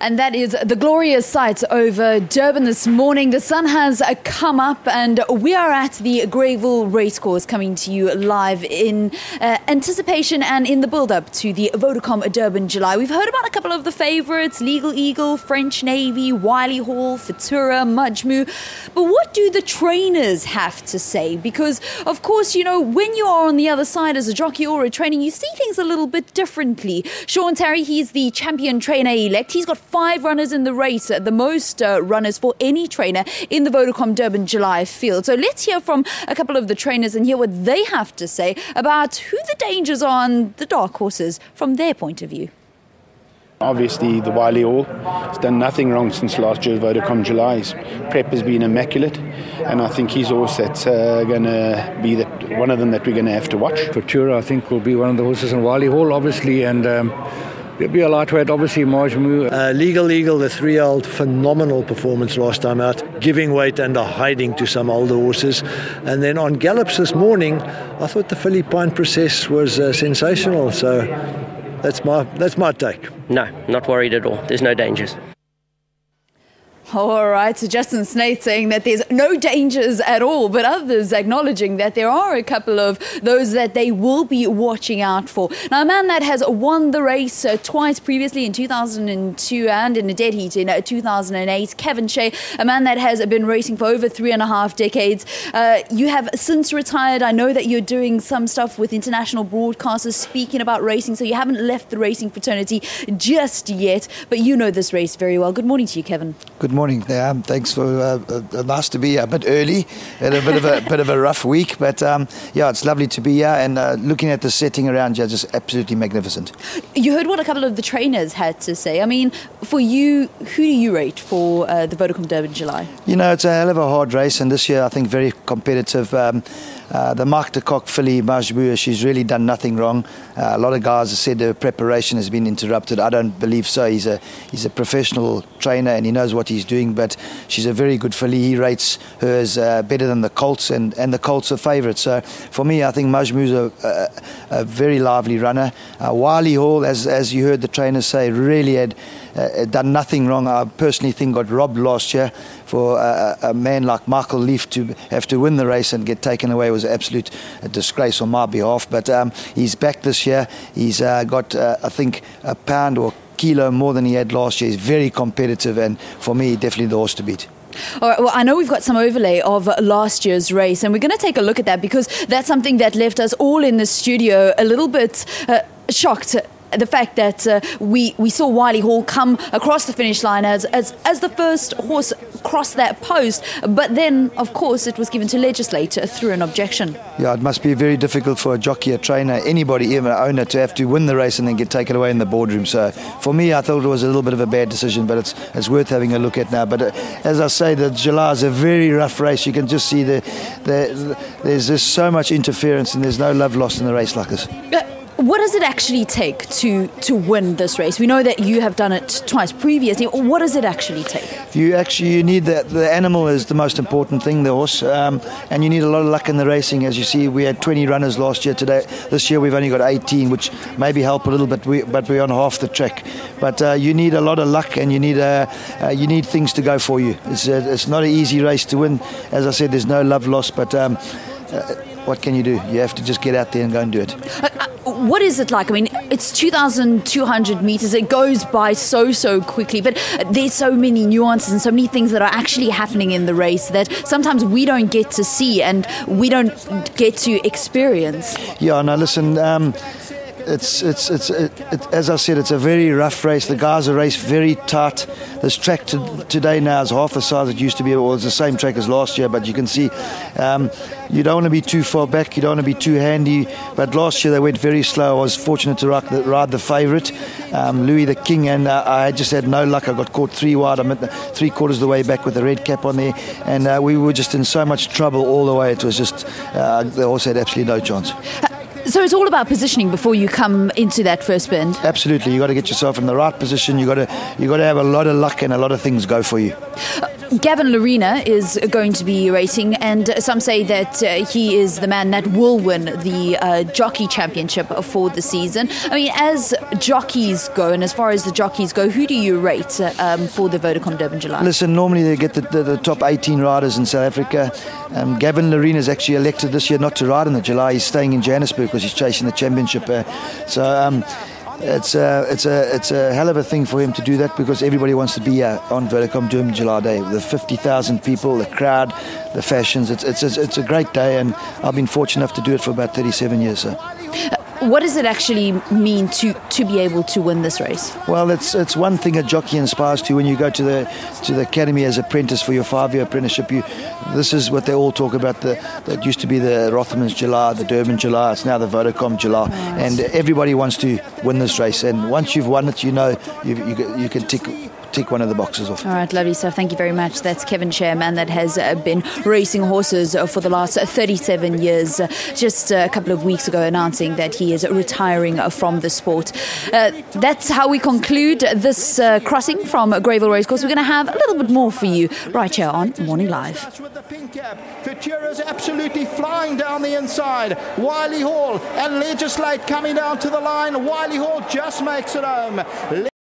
And that is the glorious sights over Durban this morning. The sun has come up and we are at the Greyville Racecourse, coming to you live in anticipation and in the build-up to the Vodacom Durban July. We've heard about a couple of the favourites: Legal Eagle, French Navy, Wiley Hall, Futura, Majmu. But what do the trainers have to say? Because, of course, you know, when you are on the other side as a jockey or a trainer, you see things a little bit differently. Sean Terry, he's the champion trainer-elect. He's got 5 runners in the race, the most runners for any trainer in the Vodacom Durban July field. So let's hear from a couple of the trainers and hear what they have to say about who the dangers are on the dark horses from their point of view. Obviously, the Wiley Hall has done nothing wrong since last year's Vodacom July. His prep has been immaculate, and I think he's also going to be one of them that we're going to have to watch. Futura, I think, will be one of the horses in Wiley Hall, obviously, and there'll be a lightweight, obviously, Majmu. Legal Eagle, the 3-year-old, phenomenal performance last time out, giving weight and hiding to some older horses. And then on gallops this morning, I thought the Philippine Princess was sensational, so that's my take. No, not worried at all. There's no dangers. All right, so Justin Snaith saying that there's no dangers at all, but others acknowledging that there are a couple of those that they will be watching out for. Now, a man that has won the race twice previously in 2002 and in a dead heat in 2008, Kevin Shea, a man that has been racing for over 3.5 decades. You have since retired. I know that you're doing some stuff with international broadcasters speaking about racing, so you haven't left the racing fraternity just yet, but you know this race very well. Good morning to you, Kevin. Good morning. Thanks for nice to be here a bit early. Had a bit of a rough week, but yeah, it's lovely to be here and looking at the setting around here, just absolutely magnificent. You heard what a couple of the trainers had to say. I mean, for you, who do you rate for the Vodacom Durban July? You know, it's a hell of a hard race, and this year I think very competitive. The Mark de Kock filly, Majmu, she's really done nothing wrong. A lot of guys have said her preparation has been interrupted. I don't believe so. He's a professional trainer and he knows what he's doing, but she's a very good filly. He rates her as better than the Colts, and the Colts are favourites. So for me, I think Majmu's a very lively runner. Wiley Hall, as you heard the trainer say, really had done nothing wrong. I personally think got robbed last year. For a man like Michael Leaf to have to win the race and get taken away was an absolute disgrace on my behalf. But he's back this year. He's got, I think, a pound or kilo more than he had last year. He's very competitive, and for me, definitely the horse to beat. All right, well, I know we've got some overlay of last year's race, and we're going to take a look at that because that's something that left us all in the studio a little bit shocked. The fact that we saw Wiley Hall come across the finish line as the first horse cross that post, but then, of course, it was given to legislate through an objection. Yeah, it must be very difficult for a jockey, a trainer, anybody, even an owner, to have to win the race and then get taken away in the boardroom. So for me, I thought it was a little bit of a bad decision, but it's worth having a look at now. But as I say, the July is a very rough race. You can just see there's just so much interference and there's no love lost in a race like this. What does it actually take to win this race? We know that you have done it twice previously. What does it actually take? You need the animal is the most important thing, the horse, and you need a lot of luck in the racing. As you see, we had 20 runners last year. This year we've only got 18, which maybe help a little bit, but we're on half the track. But you need a lot of luck, and you need things to go for you. It's not an easy race to win. As I said, there's no love lost, but what can you do? You have to just get out there and go and do it. What is it like? I mean, it's 2,200 meters. It goes by so quickly, but there's so many nuances and so many things that are actually happening in the race that sometimes we don't get to see and we don't get to experience. Yeah, no, listen, It's as I said, it's a very rough race. The guys are raced very tight. This track today now is half the size it used to be. Well, it's the same track as last year, but you can see you don't want to be too far back. You don't want to be too handy. But last year they went very slow. I was fortunate to ride the favourite, Louis the King, and I just had no luck. I got caught 3 wide. I'm at 3/4 of the way back with the red cap on there, and we were just in so much trouble all the way. It was just the horse had absolutely no chance. So it's all about positioning before you come into that first bend. Absolutely, you got to get yourself in the right position. You got to have a lot of luck and a lot of things go for you. Gavin Lerena is going to be racing, and some say that he is the man that will win the jockey championship for the season. I mean, as jockeys go, and as far as the jockeys go, who do you rate for the Vodacom Durban July? Listen, normally they get the top 18 riders in South Africa. Gavin Lerena is actually elected this year not to ride in the July. He's staying in Johannesburg because he's chasing the championship. It's a hell of a thing for him to do that, because everybody wants to be on Vodacom Durban July Day. The 50,000 people, the crowd, the fashions. It's a great day, and I've been fortunate enough to do it for about 37 years. So. What does it actually mean to be able to win this race? Well, it's one thing a jockey inspires to when you go to the academy as apprentice for your 5-year apprenticeship. This is what they all talk about. That used to be the Rothermans July, the Durban July. It's now the Vodacom July, right. And everybody wants to win this race. And once you've won it, you know you can tick one of the boxes off. All right, lovely stuff. Thank you very much. That's Kevin Shea, man that has been racing horses for the last 37 years. Just a couple of weeks ago announcing that he is retiring from the sport. That's how we conclude this crossing from Greyville Racecourse. We're going to have a little bit more for you right here on Morning Live. With the pink cap, Futura's absolutely flying down the inside. Wiley Hall and Legislate coming down to the line. Wiley Hall just makes it home.